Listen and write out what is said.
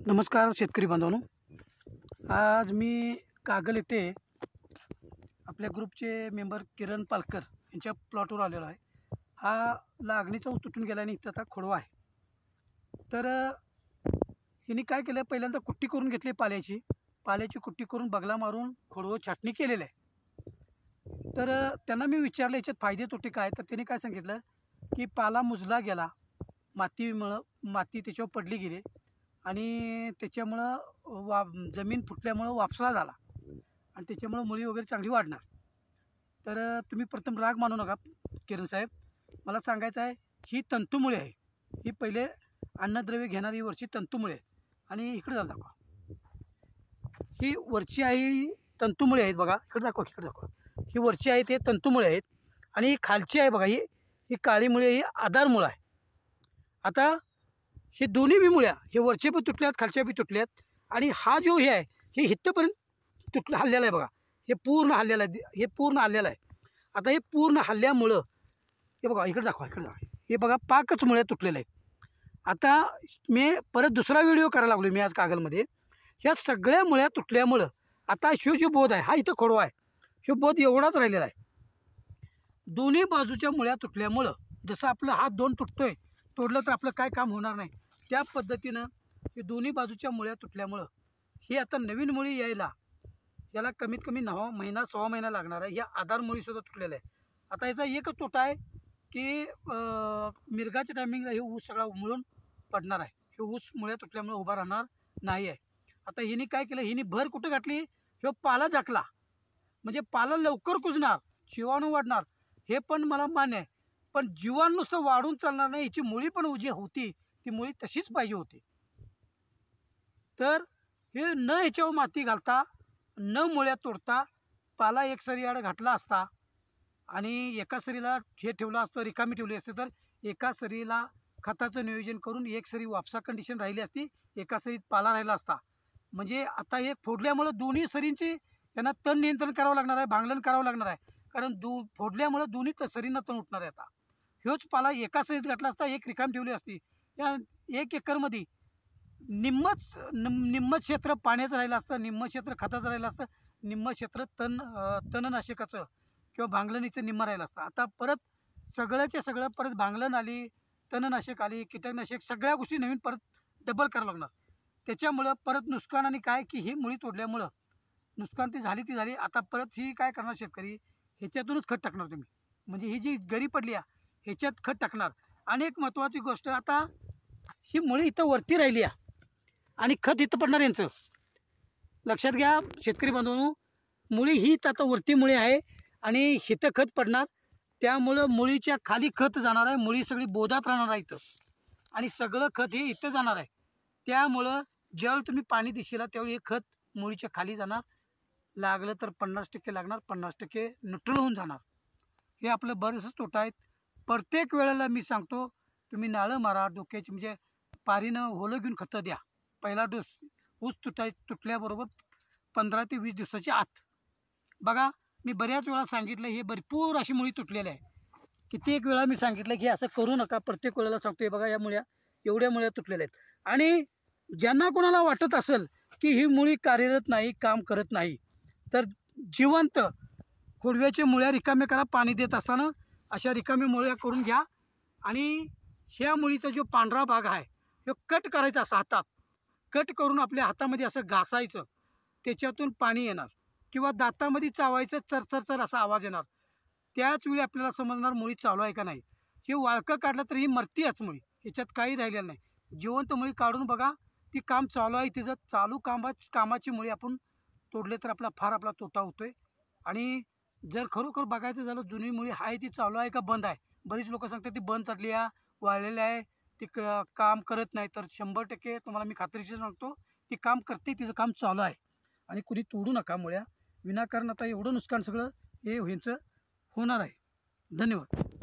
नमस्कार शेतकरी बांधवांनो, आज मी कागल येथे आपल्या ग्रुपचे मेंबर किरण पालकर यांच्या प्लॉटवर आलेलो आहे। हा लागणीचा ऊस तुटून गेला आणि इथं आता खोडवा आहे। तर हिने काय केलं, पहिल्यांदा कुट्टी करून घेतली पाल्याची कुट्टी करून बगला मारून खोडवं छाटणी केलेलं आहे। तर त्यांना मी विचारलं याच्यात फायदे तोटे काय, तर त्यांनी काय सांगितलं की पाला मुजला गेला, माती त्याच्यावर पडली गेली आणि त्याच्यामुळं जमीन फुटल्यामुळं वापसा झाला आणि त्याच्यामुळं मुळी वगैरे चांगली वाढणार। तर तुम्ही प्रथम राग मानू नका किरण साहेब, मला सांगायचं आहे ही तंतुमुळे आहे, ही पहिले अन्नद्रव्य घेणारी वरची तंतुमुळे आहे। आणि इकडे जरा दाखवा, ही वरची आहे तंतुमुळे आहेत बघा, इकडे दाखवा, ही वरची आहे ते तंतुमुळे आहेत आणि ही खालची आहे बघा, ही काळी मुळे, ही आधार मुळं आहे। आता हे दोन्ही बी मुळ्या, हे वरचे पण तुटल्यात, खालच्या बी तुटल्यात आणि हा जो हे आहे हे हितपर्यंत हल्लेला आहे बघा, हे पूर्ण हल्लेलं आहे, आता हे पूर्ण हल्ल्यामुळं हे बघा, इकडे दाखवा, हे बघा पाकच मुळ्या तुटलेल्या आहेत। आता मी परत दुसरा व्हिडिओ करायला लागलो मी आज कागलमध्ये, ह्या सगळ्या मुळ्या तुटल्यामुळं आता जो बोध आहे हा इथं खोडवा आहे, जो बोध एवढाच राहिलेला आहे। दोन्ही बाजूच्या मुळ्या तुटल्यामुळं जसं आपलं हात दोन तुटतोय, तोडलं तर आपलं काय काम होणार नाही, त्या पद्धतीनं हे दोन्ही बाजूच्या मुळ्या तुटल्यामुळं हे आता नवीन मुळी यायला याला कमीत कमी 9 महिना 6 महिना लागणार आहे। या आधार मुळीसुद्धा तुटलेल्या आहे। आता याचा एकच तोटा आहे की मिरगाच्या टायमिंगला हे ऊस सगळा उमळून पडणार आहे, हे ऊस मुळ्या तुटल्यामुळे उभा राहणार नाही आहे। आता हिने काय केलं, हिने भर कुठं घातली, हे पाला झाकला म्हणजे पाला लवकर कुजणार, जीवाणू वाढणार, हे पण मला मान्य आहे, पण जीवाणू नुसतं वाढून चालणार नाही, हिची मुळी पण जी होती ती मुळी तशीच पाहिजे होती। तर हे न ह्याच्यावर माती घालता, न मुळ्या तोडता पाला एक सरी आड घातला असता आणि एका सरीला हे ठेवलं असतं, रिकामी ठेवली असते, तर एका सरीला खताचं नियोजन करून एक सरी वापसा कंडिशन राहिली असती, एका सरीत पाला राहिला असता। म्हणजे आता हे फोडल्यामुळं दोन्ही सरींची त्यांना तण नियंत्रण करावं लागणार आहे, भांगलन करावं लागणार आहे, कारण फोडल्यामुळं दोन्ही सरींना तण उठणार आहे। आता ह्योच पाला एका सरीत घातला असता, एक रिकाम ठेवली असती, या 1 एकरमध्ये निम्म क्षेत्र पाण्याचं राहिलं असतं, निम्म क्षेत्र खताचं राहिलं असतं, निम्म क्षेत्र तणनाशकाचं किंवा भांगलणीचं निम्म राहिलं असतं। आता परत सगळ्याच्या सगळं परत भांगलन आली, तणनाशक आली, कीटकनाशक, सगळ्या गोष्टी नवीन परत डबल करावं लागणार। त्याच्यामुळं परत नुकसान आणि काय की ही मुळी तोडल्यामुळं नुकसान ती झाली। आता परत ही काय करणार शेतकरी, ह्याच्यातूनच खत टाकणार तुम्ही, म्हणजे ही जी गरी पडली आहे ह्याच्यात खत टाकणार। आणि एक महत्त्वाची गोष्ट, आता ही मुळी इथं वरती राहिली आहे आणि खत इथं पडणार, यांचं लक्षात घ्या शेतकरी बांधवांनो, मुळी ही आता वरती मुळी आहे आणि इथं खत पडणार, त्यामुळं मुळीच्या खाली खत जाणार आहे, मुळी सगळी बोधात राहणार आहे इथं आणि सगळं खत हे इथं जाणार आहे। त्यामुळं ज्यावेळी तुम्ही पाणी दिसेल त्यावेळी हे खत मुळीच्या खाली जाणार, लागलं तर 50% लागणार, 50% न्यूट्रल होऊन जाणार। हे आपलं बरंचसं तोटा आहेत। प्रत्येक वेळेला मी सांगतो, तुम्ही नाळं मारा डोक्याची, म्हणजे पारीनं होलं घेऊन खतं द्या। पहिला डोस ऊस तुटल्याबरोबर 15 ते 20 दिवसाच्या आत बघा, मी बऱ्याच वेळा सांगितलं, हे भरपूर अशी मुळी तुटलेली आहे, कित्येक वेळा मी सांगितलं की असं करू नका, प्रत्येक वेळेला सांगतोय बघा, या मुळ्या एवढ्या मुळ्या तुटलेल्या आहेत। आणि ज्यांना कोणाला वाटत असेल की ही मुळी कार्यरत नाही, काम करत नाही, तर जिवंत खोडव्याच्या मुळ्या रिकाम्या करा, पाणी देत असताना अशा रिकाम्या मुळ्या करून घ्या आणि ह्या मुळीचा जो पांढरा भाग आहे तो कट करायचा, असा हातात कट करून आपल्या हातामध्ये असं घासायचं, त्याच्यातून पाणी येणार किंवा दातामध्ये चावायचं, चरचरचर असा आवाज येणार, त्याच वेळी आपल्याला समजणार मुळी चालू आहे का नाही। हे वाळकं काढलं तर ही मरतीच मुळी, ह्याच्यात काही राहिलेलं नाही। जिवंत मुळी काढून बघा, ती काम चालू आहे, तिचं चालू कामाची मुळी आपण तोडले तर आपला तोटा होतोय। आणि जर खरोखर बघायचं झालं जुनी मुळी आहे ती चालू आहे का बंद आहे, बरीच लोक सांगतात ती बंद चालली आहे, वाळलेली आहे, ती काम करत नाही, तर 100% तुम्हाला मी खात्रीशीर सांगतो ती काम करते, तिचं काम चालू आहे। आणि कुणी तोडू नका मुळ्या विनाकारण, आता एवढं नुकसान सगळं हे ह्यांचं होणार आहे। धन्यवाद।